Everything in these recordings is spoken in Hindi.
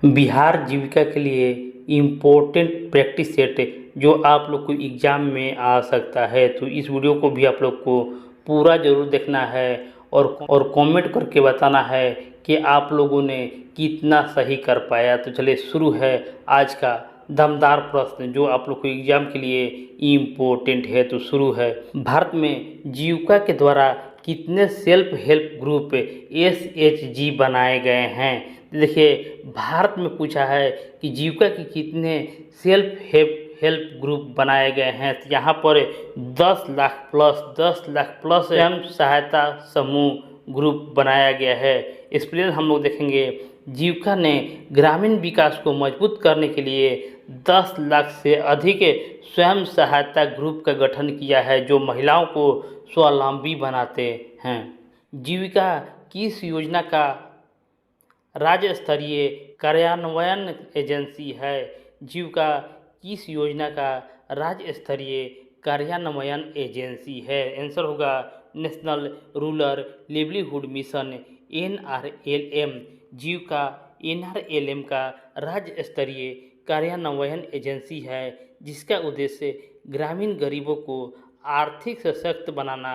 बिहार जीविका के लिए इम्पोर्टेंट प्रैक्टिस सेट जो आप लोग को एग्ज़ाम में आ सकता है, तो इस वीडियो को भी आप लोग को पूरा ज़रूर देखना है और कमेंट करके बताना है कि आप लोगों ने कितना सही कर पाया। तो चलिए शुरू है आज का दमदार प्रश्न जो आप लोग को एग्ज़ाम के लिए इम्पोर्टेंट है। तो शुरू है, भारत में जीविका के द्वारा कितने सेल्फ हेल्प ग्रुप SHG बनाए गए हैं। देखिए, भारत में पूछा है कि जीविका के कितने सेल्फ हेल्प ग्रुप बनाए गए हैं। तो यहाँ पर 10 लाख प्लस स्वयं सहायता समूह ग्रुप बनाया गया है। एक्सप्लेन हम लोग देखेंगे, जीविका ने ग्रामीण विकास को मजबूत करने के लिए 10 लाख से अधिक स्वयं सहायता ग्रुप का गठन किया है जो महिलाओं को स्वावलंबी बनाते हैं। जीविका किस योजना का राज्य स्तरीय कार्यान्वयन एजेंसी है। जीविका किस योजना का राज्य स्तरीय कार्यान्वयन एजेंसी है। आंसर होगा national rural livelihood mission NRLM। जीविका NRLM का राज्य स्तरीय कार्यान्वयन एजेंसी है जिसका उद्देश्य ग्रामीण गरीबों को आर्थिक सशक्त बनाना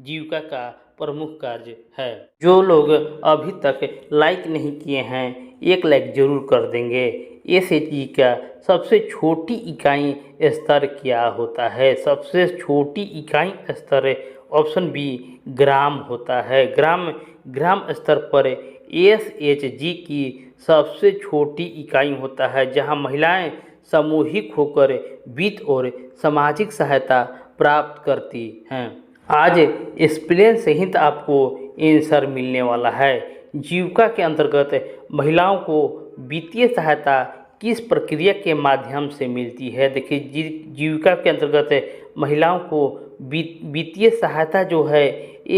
जीविका का प्रमुख कार्य है। जो लोग अभी तक लाइक नहीं किए हैं, एक लाइक जरूर कर देंगे। SHG का सबसे छोटी इकाई स्तर क्या होता है। सबसे छोटी इकाई स्तर ऑप्शन बी ग्राम होता है। ग्राम स्तर पर SHG की सबसे छोटी इकाई होता है जहां महिलाएं सामूहिक होकर वित्त और सामाजिक सहायता प्राप्त करती हैं। आज एक्सप्लेन सहित आपको आंसर मिलने वाला है। जीविका के अंतर्गत महिलाओं को वित्तीय सहायता किस प्रक्रिया के माध्यम से मिलती है। देखिए, जीविका के अंतर्गत महिलाओं को वित्तीय सहायता जो है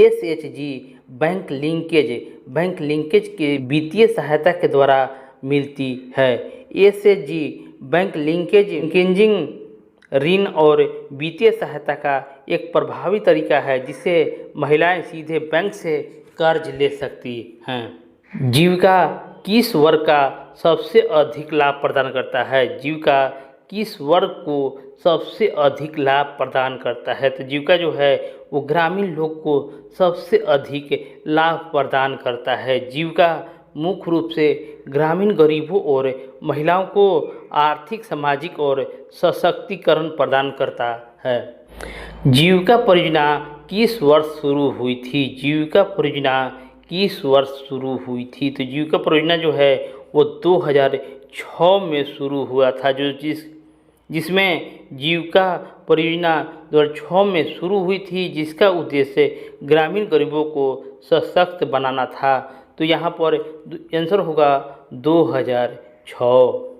SHG बैंक लिंकेज के वित्तीय सहायता के द्वारा मिलती है। SHG बैंक लिंकेजिंग ऋण और वित्तीय सहायता का एक प्रभावी तरीका है जिससे महिलाएं सीधे बैंक से कर्ज ले सकती हैं। जीविका किस वर्ग का सबसे अधिक लाभ प्रदान करता है। जीविका किस वर्ग को सबसे अधिक लाभ प्रदान करता है। तो जीविका जो है वो ग्रामीण लोग को सबसे अधिक लाभ प्रदान करता है। जीविका मुख्य रूप से ग्रामीण गरीबों और महिलाओं को आर्थिक, सामाजिक और सशक्तिकरण प्रदान करता है। जीविका परियोजना किस वर्ष शुरू हुई थी। जीविका परियोजना किस वर्ष शुरू हुई थी। तो जीविका परियोजना जो है वो 2006 में शुरू हुआ था, जिसमें जीविका परियोजना 2006 में शुरू हुई थी जिसका उद्देश्य ग्रामीण गरीबों को सशक्त बनाना था। तो यहाँ पर आंसर होगा 2006।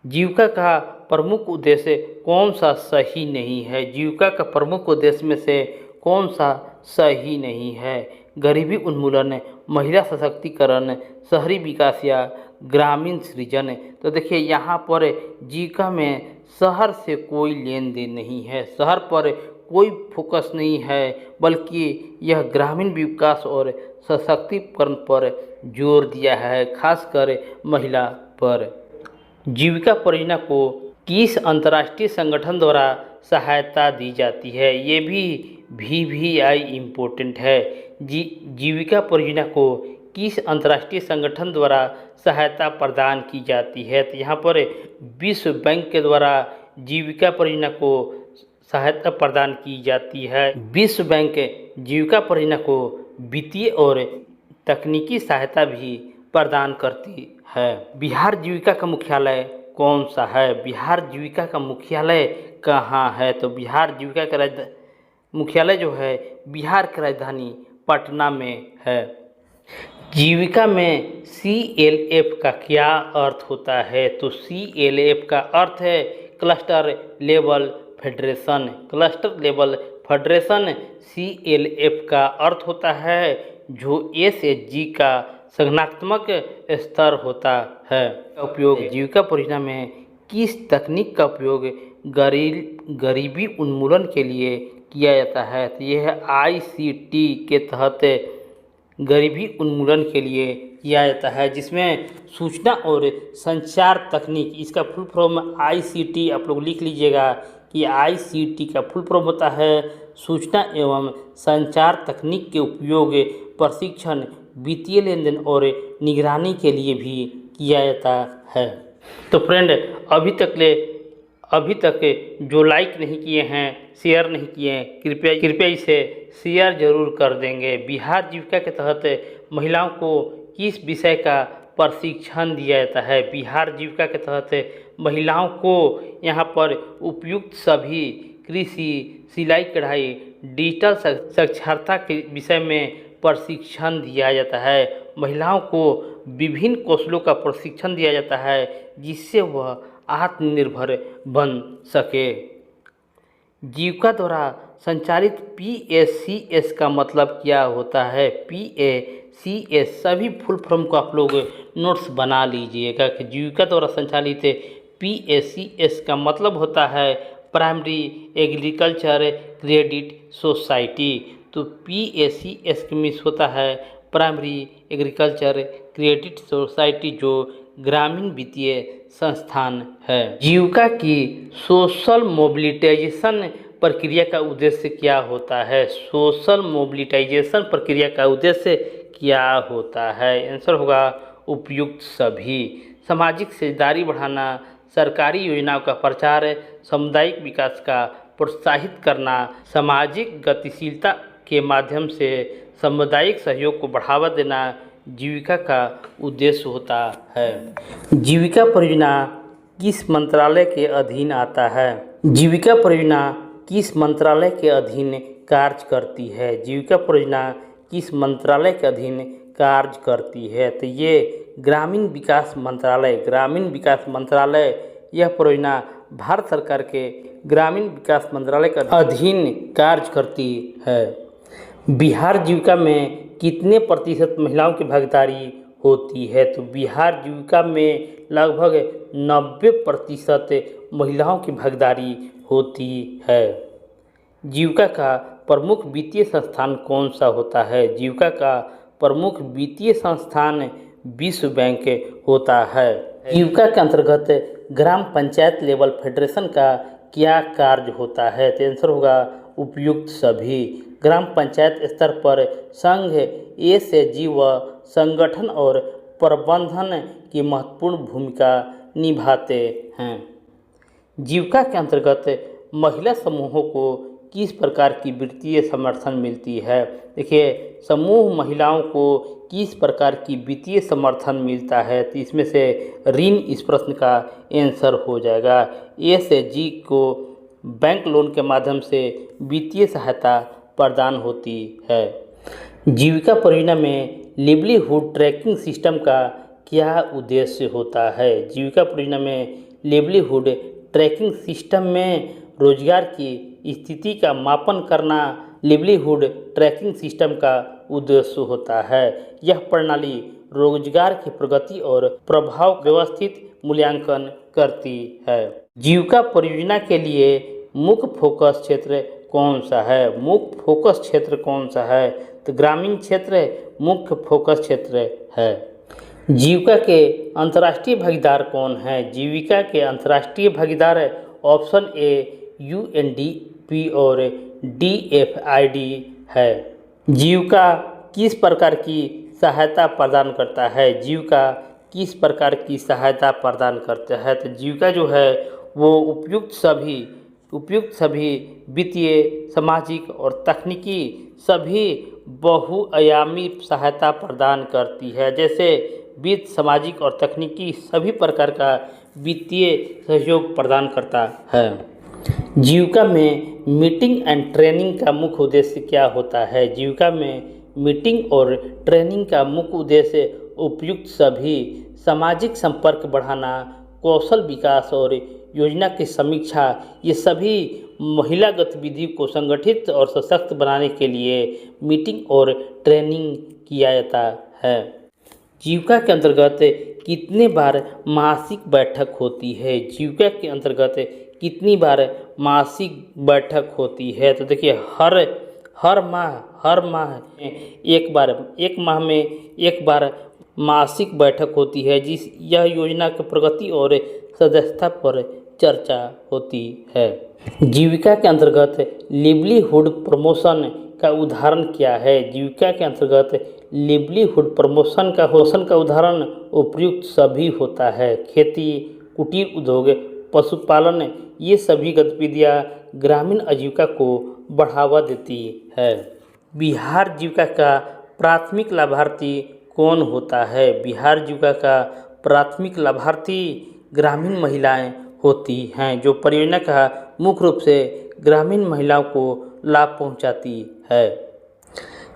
जीविका का प्रमुख उद्देश्य कौन सा सही नहीं है। जीविका का प्रमुख उद्देश्य में से कौन सा सही नहीं है। गरीबी उन्मूलन, महिला सशक्तिकरण, शहरी विकास या ग्रामीण सृजन। तो देखिए, यहाँ पर जीविका में शहर से कोई लेन देन नहीं है, शहर पर कोई फोकस नहीं है, बल्कि यह ग्रामीण विकास और सशक्तिकरण पर जोर दिया है, खासकर महिला पर। जीविका परियोजना को किस अंतर्राष्ट्रीय संगठन द्वारा सहायता दी जाती है। ये भी VVI इम्पोर्टेंट है। जीविका परियोजना को किस अंतर्राष्ट्रीय संगठन द्वारा सहायता प्रदान की जाती है। तो यहाँ पर विश्व बैंक के द्वारा जीविका परियोजना को सहायता प्रदान की जाती है। विश्व बैंक जीविका परियोजना को वित्तीय और तकनीकी सहायता भी प्रदान करती है। बिहार जीविका का मुख्यालय कौन सा है। बिहार जीविका का मुख्यालय कहाँ है। तो बिहार जीविका का मुख्यालय जो है बिहार की राजधानी पटना में है। जीविका में CLF का क्या अर्थ होता है। तो CLF का अर्थ है cluster level federation. Cluster level federation CLF का अर्थ होता है जो SHG का संगठनात्मक स्तर होता है। उपयोग जीविका परियोजना में किस तकनीक का उपयोग गरीबी उन्मूलन के लिए किया जाता है। तो यह ICT के तहत गरीबी उन्मूलन के लिए किया जाता है, जिसमें सूचना और संचार तकनीक, इसका फुल फॉर्म ICT आप लोग लिख लीजिएगा कि ICT का फुल फॉर्म होता है सूचना एवं संचार तकनीक के उपयोग, प्रशिक्षण, वित्तीय लेन देन और निगरानी के लिए भी किया जाता है। तो फ्रेंड, अभी तक जो लाइक नहीं किए हैं, शेयर नहीं किए हैं, कृपया इसे शेयर जरूर कर देंगे। बिहार जीविका के तहत महिलाओं को किस विषय का प्रशिक्षण दिया जाता है? बिहार जीविका के तहत महिलाओं को यहाँ पर उपयुक्त सभी कृषि, सिलाई कढ़ाई, डिजिटल साक्षरता के विषय में प्रशिक्षण दिया जाता है। महिलाओं को विभिन्न कौशलों का प्रशिक्षण दिया जाता है जिससे वह आत्मनिर्भर बन सके। जीविका द्वारा संचालित PACS का मतलब क्या होता है? PACS सभी फुल फॉर्म को आप लोग नोट्स बना लीजिएगा कि जीविका द्वारा संचालित PACS का मतलब होता है प्राइमरी एग्रीकल्चर क्रेडिट सोसाइटी। तो PACS के मीन्स होता है प्राइमरी एग्रीकल्चर क्रेडिट सोसाइटी, जो ग्रामीण वित्तीय संस्थान है। जीविका की सोशल मोबिलिटाइजेशन प्रक्रिया का उद्देश्य क्या होता है? सोशल मोबिलिटाइजेशन प्रक्रिया का उद्देश्य क्या होता है? आंसर होगा उपयुक्त सभी। सामाजिक साझेदारी बढ़ाना, सरकारी योजनाओं का प्रचार, सामुदायिक विकास का प्रोत्साहित करना, सामाजिक गतिशीलता के माध्यम से सामुदायिक सहयोग को बढ़ावा देना जीविका का उद्देश्य होता है। जीविका परियोजना किस मंत्रालय के अधीन आता है? जीविका परियोजना किस मंत्रालय के अधीन कार्य करती है? जीविका परियोजना किस मंत्रालय के अधीन कार्य करती है? तो ये ग्रामीण विकास मंत्रालय यह परियोजना भारत सरकार के ग्रामीण विकास मंत्रालय के अधीन कार्य करती है। बिहार जीविका में कितने प्रतिशत महिलाओं की भागीदारी होती है? तो बिहार जीविका में लगभग 90% महिलाओं की भागीदारी होती है। जीविका का प्रमुख वित्तीय संस्थान कौन सा होता है? जीविका का प्रमुख वित्तीय संस्थान विश्व बैंक होता है। जीविका के अंतर्गत ग्राम पंचायत लेवल फेडरेशन का क्या कार्य होता है? तो आंसर होगा उपयुक्त सभी। ग्राम पंचायत स्तर पर संघ, SHG व संगठन और प्रबंधन की महत्वपूर्ण भूमिका निभाते हैं। जीविका के अंतर्गत महिला समूहों को किस प्रकार की वित्तीय समर्थन मिलती है? देखिए, समूह महिलाओं को किस प्रकार की वित्तीय समर्थन मिलता है? तो इसमें से ऋण इस प्रश्न का आंसर हो जाएगा। SHG को बैंक लोन के माध्यम से वित्तीय सहायता प्रदान होती है। जीविका परियोजना में लिवलीहुड ट्रैकिंग सिस्टम का क्या उद्देश्य होता है? जीविका परियोजना में लिवलीहुड ट्रैकिंग सिस्टम में रोजगार की स्थिति का मापन करना लिवलीहुड ट्रैकिंग सिस्टम का उद्देश्य होता है। यह प्रणाली रोजगार की प्रगति और प्रभाव व्यवस्थित मूल्यांकन करती है। जीविका परियोजना के लिए मुख्य फोकस क्षेत्र कौन सा है? मुख्य फोकस क्षेत्र कौन सा है? तो ग्रामीण क्षेत्र मुख्य फोकस क्षेत्र है। जीविका के अंतर्राष्ट्रीय भागीदार कौन है? जीविका के अंतर्राष्ट्रीय भागीदार ऑप्शन ए UNDP और DFID है। जीविका किस प्रकार की सहायता प्रदान करता है? जीविका किस प्रकार की सहायता प्रदान करता है? तो जीविका जो है वो उपयुक्त सभी वित्तीय, सामाजिक और तकनीकी सभी बहुआयामी सहायता प्रदान करती है। जैसे वित्त, सामाजिक और तकनीकी सभी प्रकार का वित्तीय सहयोग प्रदान करता है। जीविका में मीटिंग एंड ट्रेनिंग का मुख्य उद्देश्य क्या होता है? जीविका में मीटिंग और ट्रेनिंग का मुख्य उद्देश्य उपयुक्त सभी सामाजिक संपर्क बढ़ाना, कौशल विकास और योजना की समीक्षा, ये सभी महिला गतिविधि को संगठित और सशक्त बनाने के लिए मीटिंग और ट्रेनिंग किया जाता है। जीविका के अंतर्गत कितने बार मासिक बैठक होती है? जीविका के अंतर्गत कितनी बार मासिक बैठक होती है? तो देखिए, हर हर माह एक माह में एक बार मासिक बैठक होती है जिस यह योजना की प्रगति और सदस्यता पर चर्चा होती है। जीविका के अंतर्गत लिवलीहुड प्रमोशन का उदाहरण क्या है? जीविका के अंतर्गत लिवलीहुड प्रमोशन का उदाहरण उपयुक्त सभी होता है। खेती, कुटीर उद्योग, पशुपालन, ये सभी गतिविधियां ग्रामीण आजीविका को बढ़ावा देती है। बिहार जीविका का प्राथमिक लाभार्थी कौन होता है? बिहार जीविका का प्राथमिक लाभार्थी ग्रामीण महिलाएं होती हैं, जो परियोजना का मुख्य रूप से ग्रामीण महिलाओं को लाभ पहुंचाती है।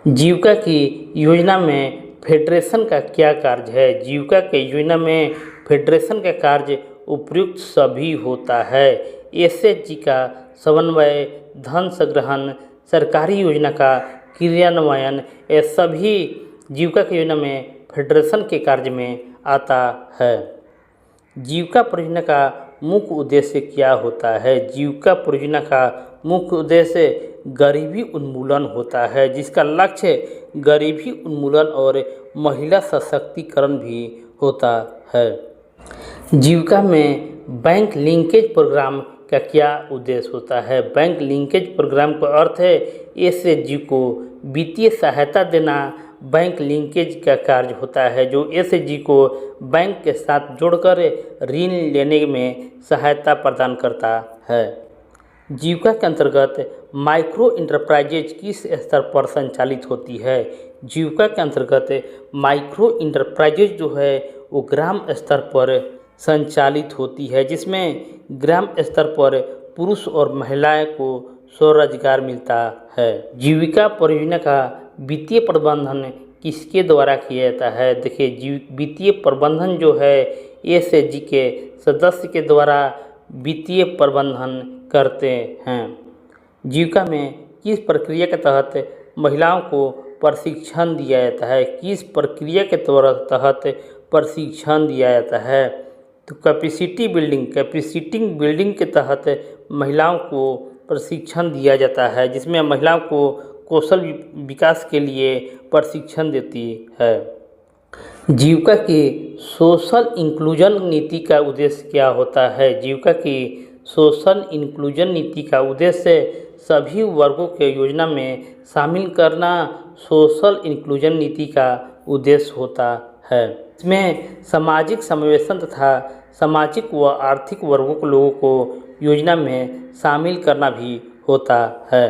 जीविका की योजना में फेडरेशन का क्या कार्य है? जीविका के योजना में फेडरेशन का कार्य उपयुक्त सभी होता है। एसएचजी का समन्वय, धन संग्रहण, सरकारी योजना का क्रियान्वयन, ये सभी जीविका की योजना में फेडरेशन के कार्य में आता है। जीविका परियोजना का मुख्य उद्देश्य क्या होता है? जीविका परियोजना का मुख्य उद्देश्य गरीबी उन्मूलन होता है, जिसका लक्ष्य गरीबी उन्मूलन और महिला सशक्तिकरण भी होता है। जीविका में बैंक लिंकेज प्रोग्राम का क्या उद्देश्य होता है? बैंक लिंकेज प्रोग्राम का अर्थ है एसएचजी को वित्तीय सहायता देना। बैंक लिंकेज का कार्य होता है जो एसएचजी को बैंक के साथ जोड़कर ऋण लेने में सहायता प्रदान करता है। जीविका के अंतर्गत माइक्रो इंटरप्राइजेज किस स्तर पर संचालित होती है? जीविका के अंतर्गत माइक्रो इंटरप्राइजेज जो है वो ग्राम स्तर पर संचालित होती है, जिसमें ग्राम स्तर पर पुरुष और महिलाएं को स्वरोजगार मिलता है। जीविका परियोजना का वित्तीय प्रबंधन किसके द्वारा किया जाता है? देखिए, वित्तीय प्रबंधन जो है एसएचजी के सदस्य के द्वारा वित्तीय प्रबंधन करते हैं। जीविका में किस प्रक्रिया के तहत महिलाओं को प्रशिक्षण दिया जाता है? किस प्रक्रिया के तहत प्रशिक्षण दिया जाता है? तो कैपेसिटी बिल्डिंग के तहत महिलाओं को प्रशिक्षण दिया जाता है, जिसमें महिलाओं को कौशल विकास के लिए प्रशिक्षण देती है। जीविका की सोशल इंक्लूजन नीति का उद्देश्य क्या होता है? जीविका की सोशल इंक्लूजन नीति का उद्देश्य सभी वर्गों के योजना में शामिल करना सोशल इंक्लूजन नीति का उद्देश्य होता है। इसमें सामाजिक समावेशन तथा सामाजिक व आर्थिक वर्गों के लोगों को योजना में शामिल करना भी होता है।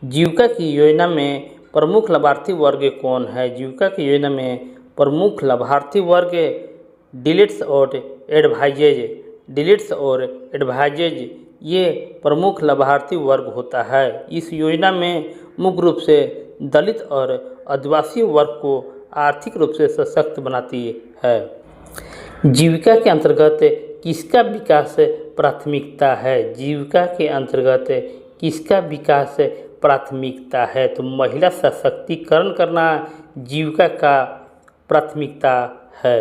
जीविका की योजना में प्रमुख लाभार्थी वर्ग कौन है? जीविका की योजना में प्रमुख लाभार्थी वर्ग डीलर्स और एडवाइजर्स ये प्रमुख लाभार्थी वर्ग होता है। इस योजना में मुख्य रूप से दलित और आदिवासी वर्ग को आर्थिक रूप से सशक्त बनाती है। जीविका के अंतर्गत किसका विकास प्राथमिकता है? जीविका के अंतर्गत किसका विकास प्राथमिकता है? तो महिला सशक्तिकरण करना जीविका का प्राथमिकता है।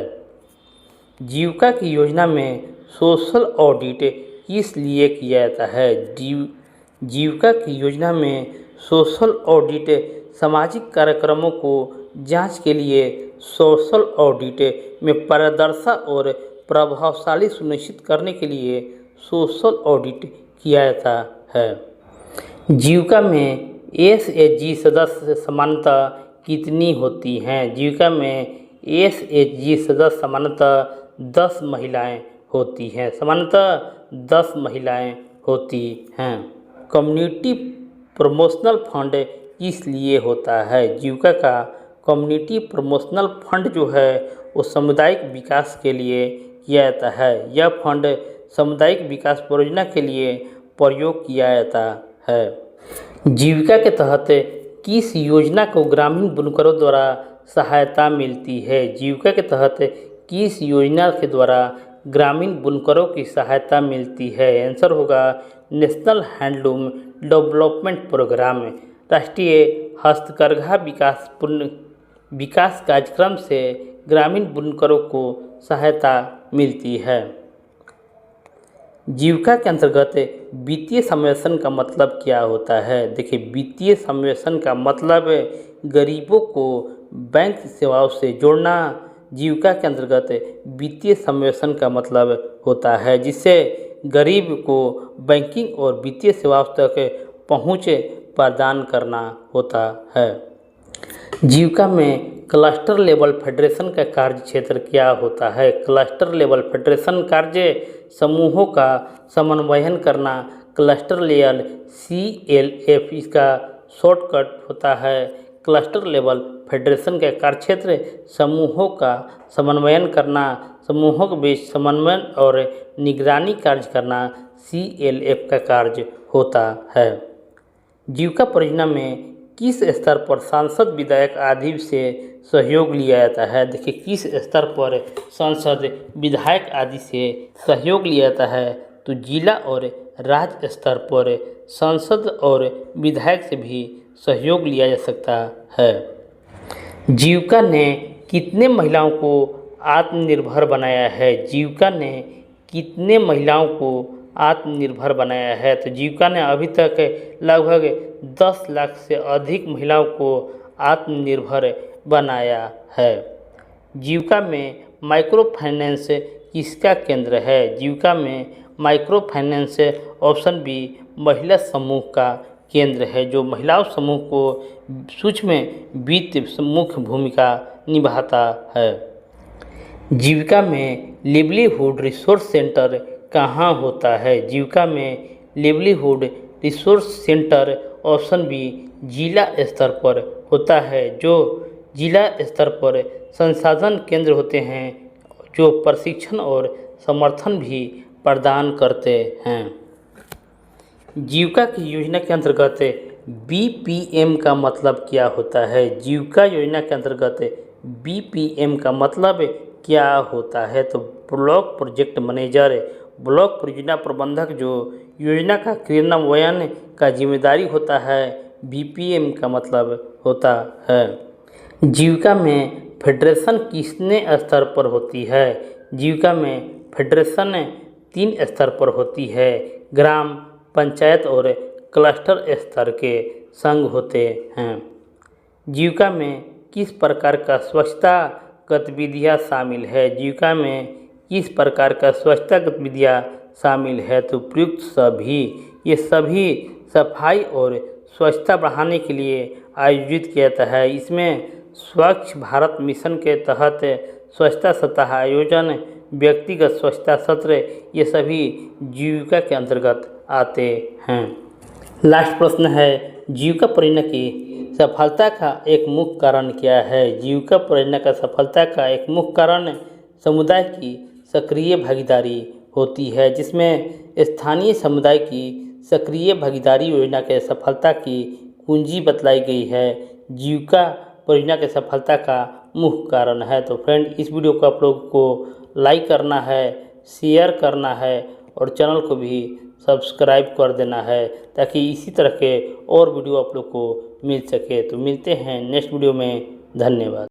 जीविका की योजना में सोशल ऑडिट किस लिए किया जाता है? जीविका की योजना में सोशल ऑडिट सामाजिक कार्यक्रमों को जांच के लिए सोशल ऑडिट में पारदर्शिता और प्रभावशाली सुनिश्चित करने के लिए सोशल ऑडिट किया जाता है। जीविका में एसएचजी सदस्य समानता कितनी होती हैं? जीविका में एसएचजी सदस्य समानता 10 महिलाएं होती हैं। समानता 10 महिलाएं होती हैं। कम्युनिटी प्रमोशनल फंड किस लिए होता है? जीविका का कम्युनिटी प्रमोशनल फंड जो है वो सामुदायिक विकास के लिए किया जाता है। यह फंड सामुदायिक विकास परियोजना के लिए प्रयोग किया जाता है। जीविका के तहत किस योजना को ग्रामीण बुनकरों द्वारा सहायता मिलती है? जीविका के तहत किस योजना के द्वारा ग्रामीण बुनकरों की सहायता मिलती है? आंसर होगा नेशनल हैंडलूम डेवलपमेंट प्रोग्राम। राष्ट्रीय हस्तकरघा विकास कार्यक्रम से ग्रामीण बुनकरों को सहायता मिलती है। जीविका के अंतर्गत वित्तीय समावेशन का मतलब क्या होता है। देखिए, वित्तीय समावेशन का मतलब गरीबों को बैंक सेवाओं से जोड़ना। जीविका के अंतर्गत वित्तीय समावेशन का मतलब होता है जिससे गरीब को बैंकिंग और वित्तीय सेवाओं तक पहुंच प्रदान करना होता है। जीविका में क्लस्टर लेवल फेडरेशन का कार्य क्षेत्र क्या होता है। क्लस्टर लेवल फेडरेशन कार्य समूहों का समन्वयन करना। क्लस्टर लेवल CLF इसका शॉर्टकट होता है। क्लस्टर लेवल फेडरेशन का कार्य क्षेत्र समूहों का समन्वयन करना, समूहों के बीच समन्वय और निगरानी कार्य करना CLF का कार्य होता है। जीविका परियोजना में किस स्तर पर सांसद, विधायक आदि से सहयोग लिया जाता है। देखिए, किस स्तर पर सांसद, विधायक आदि से सहयोग लिया जाता है तो जिला और राज्य स्तर पर सांसद और विधायक से भी सहयोग लिया जा सकता है। जीविका ने कितने महिलाओं को आत्मनिर्भर बनाया है। जीविका ने कितने महिलाओं को आत्मनिर्भर बनाया है तो जीविका ने अभी तक लगभग 10 लाख से अधिक महिलाओं को आत्मनिर्भर बनाया है। जीविका में माइक्रो फाइनेंस किसका केंद्र है। जीविका में माइक्रो फाइनेंस ऑप्शन बी महिला समूह का केंद्र है, जो महिलाओं समूह को सूक्ष्म वित्त मुख्य भूमिका निभाता है। जीविका में लिवलीहुड रिसोर्स सेंटर कहाँ होता है। जीविका में livelihood resource center option B जिला स्तर पर होता है, जो जिला स्तर पर संसाधन केंद्र होते हैं जो प्रशिक्षण और समर्थन भी प्रदान करते हैं। जीविका की योजना के अंतर्गत BPM का मतलब क्या होता है। जीविका योजना के अंतर्गत BPM का मतलब क्या होता है तो ब्लॉक प्रोजेक्ट मैनेजर, ब्लॉक परियोजना प्रबंधक जो योजना का क्रियान्वयन का जिम्मेदारी होता है, BPM का मतलब होता है। जीविका में फेडरेशन कितने स्तर पर होती है। जीविका में फेडरेशन 3 स्तर पर होती है। ग्राम पंचायत और क्लस्टर स्तर के संघ होते हैं। जीविका में किस प्रकार का स्वच्छता गतिविधियाँ शामिल है। जीविका में किस प्रकार का स्वच्छता गतिविधियाँ शामिल है तो प्रयुक्त सभी, ये सभी सफाई और स्वच्छता बढ़ाने के लिए आयोजित किया जाता है। इसमें स्वच्छ भारत मिशन के तहत स्वच्छता सप्ताह आयोजन, व्यक्तिगत स्वच्छता सत्र, ये सभी जीविका के अंतर्गत आते हैं। लास्ट प्रश्न है, जीविका परियोजना की सफलता का एक मुख्य कारण क्या है। जीविका परियोजना का सफलता का एक मुख्य कारण समुदाय की सक्रिय भागीदारी होती है, जिसमें स्थानीय समुदाय की सक्रिय भागीदारी योजना के सफलता की कुंजी बतलाई गई है। जीविका परियोजना के सफलता का मुख्य कारण है। तो फ्रेंड, इस वीडियो को आप लोग को लाइक करना है, शेयर करना है और चैनल को भी सब्सक्राइब कर देना है ताकि इसी तरह के और वीडियो आप लोग को मिल सके। तो मिलते हैं नेक्स्ट वीडियो में। धन्यवाद।